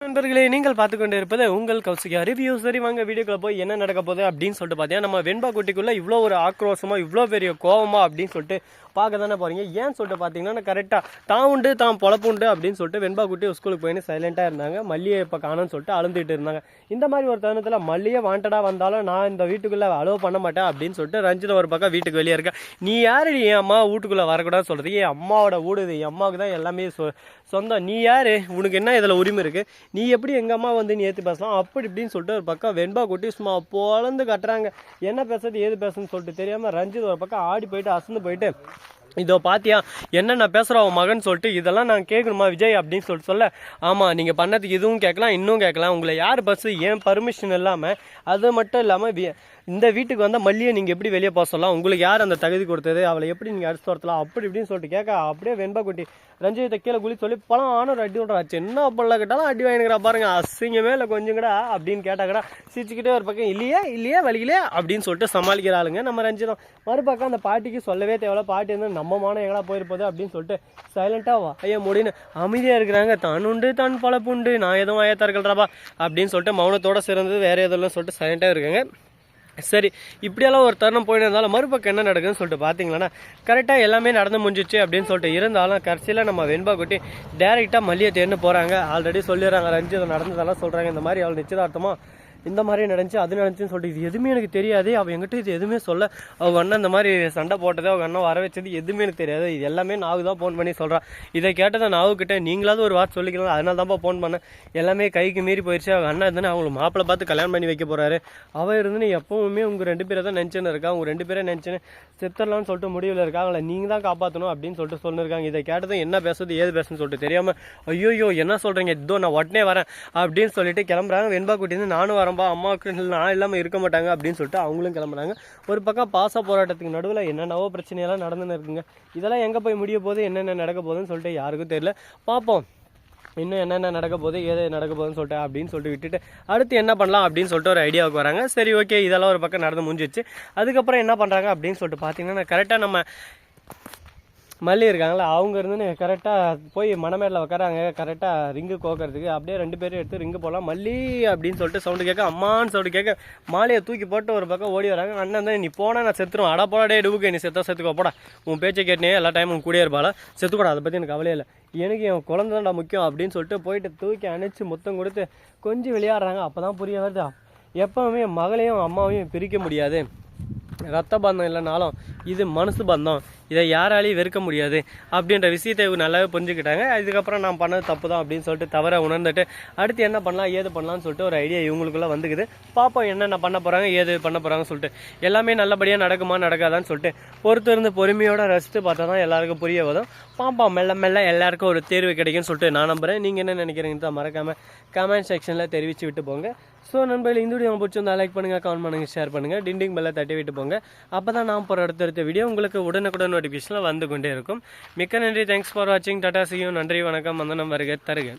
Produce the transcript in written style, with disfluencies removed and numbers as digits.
நண்பர்களே, நீங்கள் பார்த்து கொண்டு இருப்பது உங்கள் கௌசிகா ரிவ்யூ. சரி வாங்க வீடியோக்குள்ள போய் என்ன நடக்க போகுது அப்படின்னு சொல்லிட்டு பார்த்தீங்கன்னா, நம்ம வெண்பா குட்டிக்குள்ள இவ்வளோ ஒரு ஆக்ரோஷமா இவ்வளோ பெரிய கோவமா அப்படின்னு சொல்லிட்டு பார்க்க தானே போறீங்க. ஏன்னு சொல்லிட்டு பார்த்தீங்கன்னா, கரெக்டாக தான் உண்டு தான் பொழப்பு உண்டு அப்படின்னு சொல்லிட்டு வெண்பா குட்டி ஸ்கூலுக்கு போயின்னு சைலண்டாக இருந்தாங்க. மல்லியை இப்போ காணும்னு சொல்லிட்டு அழுந்துட்டு இருந்தாங்க. இந்த மாதிரி ஒரு தருணத்தில் மல்லியை வாண்டடாக வந்தாலும் நான் இந்த வீட்டுக்குள்ளே அலோவ் பண்ண மாட்டேன் அப்படின்னு சொல்லிட்டு ரஞ்சிதா ஒரு பக்கம் வீட்டுக்கு வெளியே இருக்கேன். நீ யாரு என் அம்மா வீட்டுக்குள்ளே வரக்கூடாதுன்னு சொல்கிறது? என் அம்மாவோட வீடு இது, என் அம்மாவுக்கு தான் எல்லாமே சொந்தம். நீ யாரு? உனக்கு என்ன இதில் உரிமை இருக்குது? நீ எப்படி எங்கள் அம்மா வந்து நீ ஏற்றி பேசலாம் அப்படி இப்படின்னு சொல்லிட்டு ஒரு பக்கம் வெண்பா குட்டி சும்மா பொழந்து கட்டுறாங்க. என்ன பேசுறது ஏது பேசுன்னு சொல்லிட்டு தெரியாமல் ரஞ்சித் ஒரு பக்கம் ஆடி போயிட்டு அசந்து போயிட்டு, இதோ பாத்தியா என்ன நான் பேசுகிறேன் அவன் மகன் சொல்லிட்டு, இதெல்லாம் நான் கேட்கணுமா விஜய் அப்படின்னு சொல்லிட்டு சொல்ல, ஆமாம் நீங்கள் பண்ணதுக்கு இதுவும் கேட்கலாம் இன்னும் கேட்கலாம், உங்களை யார் பஸ்ஸு ஏன் பர்மிஷன் இல்லாமல், அது மட்டும் இல்லாமல் இந்த வீட்டுக்கு வந்தால் மல்லியை நீங்கள் எப்படி வெளியே போக சொல்லலாம், உங்களுக்கு யார் அந்த தகுதி கொடுத்தது, அவளை எப்படி நீங்கள் அடிச்சு துரத்தலாம் அப்படி இப்படின்னு சொல்லிட்டு கேட்க, அப்படியே வெண்பா குட்டி ரஞ்சித்தை கீழே குளி சொல்லி பழம் ஆனோர் அடி விட்றாச்சு. என்ன பல்ல கேட்டாலும் அடி வாங்கிக்கிறா பாருங்க, அசிங்கமே இல்லை கொஞ்சம் கூட அப்படின்னு கேட்டாக்கடா சிரிச்சுக்கிட்டே ஒரு பக்கம் இல்லையே வலியிலே அப்படின்னு சொல்லிட்டு சமாளிக்கிறாளுங்க நம்ம ரஞ்சிதம். மறுபக்கம் அந்த பாட்டிக்கு சொல்லவே தேவையில்ல, பாட்டி வந்து நம்ம மானம் எங்கடா போயிருப்போது அப்படின்னு சொல்லிட்டு சைலண்டாக ஐயா முடின்னு அமைதியாக இருக்கிறாங்க. தான் உண்டு தான் பழப்புண்டு, நான் எதுவும் ஆயத்தார்கள்றாப்பா அப்படின்னு சொல்லிட்டு மௌனத்தோடு சிறந்தது வேறு எதுவும் சொல்லிட்டு சைலண்டாக இருக்காங்க. சரி, இப்படியெல்லாம் ஒரு தருணம் போயிட்டு இருந்தாலும் மறுபக்கம் என்ன நடக்குதுன்னு சொல்லிட்டு பார்த்தீங்கன்னா, கரெக்டாக எல்லாமே நடந்து முடிஞ்சிச்சு அப்படின்னு சொல்லிட்டு இருந்தாலும் கடைசியில் நம்ம வெண்பா குட்டி டேரெக்டாக மல்லியை தேர்ந்து போகிறாங்க. ஆல்ரெடி சொல்லிடுறாங்க ரஞ்சித் நடந்ததெல்லாம் சொல்கிறாங்க, இந்த மாதிரி அவள் நிச்சயதார்த்தமா இந்த மாதிரி நடந்துச்சு அது நடந்துச்சுன்னு சொல்லிட்டு, இது எதுவுமே எனக்கு தெரியாது, அவள் எங்கிட்ட இது எதுவுமே சொல்ல, அவங்க அண்ணன் இந்த மாதிரி சண்டை போட்டது அவங்க அண்ணன் வர வச்சது எதுவுமே எனக்கு தெரியாது, இது எல்லாமே நாவு தான் ஃபோன் பண்ணி சொல்கிறான். இதை கேட்டதை நாவுக்கிட்ட நீங்களாவது ஒரு வார்த்தை சொல்லிக்கலாம், அதனால தான்ப்பா ஃபோன் பண்ணேன், எல்லாமே கைக்கு மீறி போயிடுச்சு, அவங்க அண்ணன் இருந்துன்னு அவங்களை மாப்பிள்ளை பார்த்து கல்யாணம் பண்ணி வைக்க போகிறாரு, அவள் இருந்துன்னு எப்பவுமே உங்கள் 2 பேரை தான் நினச்சின்னு இருக்கா, அவங்க 2 பேரை நினச்சின்னு செத்துடலாம்னு சொல்லிட்டு முடிவில் இருக்கா, அவங்களை நீங்கள் தான் காப்பாற்றணும் அப்படின்னு சொல்லிட்டு சொல்லியிருக்காங்க. இதை கேட்டதும் என்ன பேசுறது ஏது பேசுன்னு சொல்லிட்டு தெரியாமல், ஐயோ என்ன சொல்கிறீங்க, இதோ நான் உடனே வரேன் அப்படின்னு சொல்லிட்டு கிளம்புறாங்க. வெண்பா குட்டிருந்து நானும் வரம்பா, அம்மாவுக்கு நான் இல்லாமல் இருக்க மாட்டாங்க அப்படின்னு சொல்லிட்டு அவங்களும் கிளம்புறாங்க. ஒரு பக்கம் பாச போராட்டத்துக்கு நடுவில் என்னென்னவோ பிரச்சனையெல்லாம் நடந்துன்னு இருக்குங்க. இதெல்லாம் எங்கே போய் முடிய போகுது என்னென்ன நடக்க போகுதுன்னு சொல்லிட்டு யாருக்கும் தெரியல. பார்ப்போம் இன்னும் என்னென்ன நடக்க போகுது ஏது நடக்க போகுதுன்னு சொல்லிட்டு அப்படின்னு சொல்லிட்டு விட்டுட்டு அடுத்து என்ன பண்ணலாம் அப்படின்னு சொல்லிட்டு ஒரு ஐடியாவுக்கு வராங்க. சரி ஓகே, இதெல்லாம் ஒரு பக்கம் நடந்து முடிஞ்சிச்சு. அதுக்கப்புறம் என்ன பண்ணுறாங்க அப்படின்னு சொல்லிட்டு பார்த்தீங்கன்னா, கரெக்டாக நம்ம மல்லி இருக்காங்களா அவங்க இருந்துன்னு கரெக்டாக போய் மணமேடில் உட்காராங்க. கரெக்டாக ரிங்கு கோக்கிறதுக்கு அப்படியே 2 பேரும் எடுத்து ரிங்கு போடலாம். மல்லி அப்படின்னு சொல்லிட்டு சவுண்டு கேட்க, அம்மான்னு சவுண்டு கேட்க மாலையை தூக்கி போட்டு ஒரு பக்கம் ஓடி வராங்க. அண்ணன் தான் நீ போனால் நான் செத்துருவோம், அடா போடா டே டுவுக்கு நீ செத்துக்கோ போடா, உன் பேச்சை கேட்டனே எல்லா டைமும் கூடயே இருப்பாளா, செத்துக்கூடா, அதை பற்றி எனக்கு கவலையே இல்லை, எனக்கு என் குழந்தை தான்டா முக்கியம் அப்படின்னு சொல்லிட்டு போயிட்டு தூக்கி அணைச்சி முத்தம் கொடுத்து கொஞ்சம் விளையாடுறாங்க. அப்போ தான் புரிய வருது, எப்பவுமே மகளையும் அம்மாவையும் பிரிக்க முடியாது, ரத்த பந்தம் இல்லைனாலும் இது மனசு பந்தம், இதை யாராலையும் வெறுக்க முடியாது அப்படின்ற விஷயத்தை நல்லாவே புரிஞ்சுக்கிட்டாங்க. இதுக்கப்புறம் நான் பண்ணது தப்பு தான் அப்படின்னு சொல்லிட்டு தவற உணர்ந்துட்டு அடுத்து என்ன பண்ணலாம் ஏது பண்ணலாம்னு சொல்லிட்டு ஒரு ஐடியா இவங்களுக்குள்ள வந்துக்குது. பாப்போம் என்னென்ன பண்ண போகிறாங்க ஏது பண்ண போகிறாங்கன்னு சொல்லிட்டு, எல்லாமே நல்லபடியாக நடக்குமா நடக்காதான்னு சொல்லிட்டு பொறுத்து இருந்து பொறுமையோட ரசித்து பார்த்தா தான் எல்லாருக்கும் புரிய வரும். பாப்போம் மெல்ல மெல்ல எல்லாருக்கும் ஒரு தேர்வு கிடைக்குன்னு சொல்லிட்டு நான் நம்புகிறேன். நீங்கள் என்ன நினைக்கிறீங்கன்னு தான் மறக்காமல் கமெண்ட் செக்ஷனில் தெரிவித்து விட்டு போங்க. ஸோ நண்பர்கள், இந்த வீடியோ பிடிச்சிருந்தா லைக் பண்ணுங்கள், கமெண்ட் பண்ணுங்கள், ஷேர் பண்ணுங்கள், டிண்டிங் பெல்லை தட்டி விட்டு போங்க. அப்போ தான் நான் போகிற அடுத்தடுத்த வீடியோ உங்களுக்கு உடனுக்குடன் நோட்டிஃபிகேஷனில் வந்து கொண்டே இருக்கும். மிக்க நன்றி, தேங்க்ஸ் ஃபார் வாட்சிங், டாடா, see you, நன்றி, வணக்கம், வந்தனம், வருக தருக.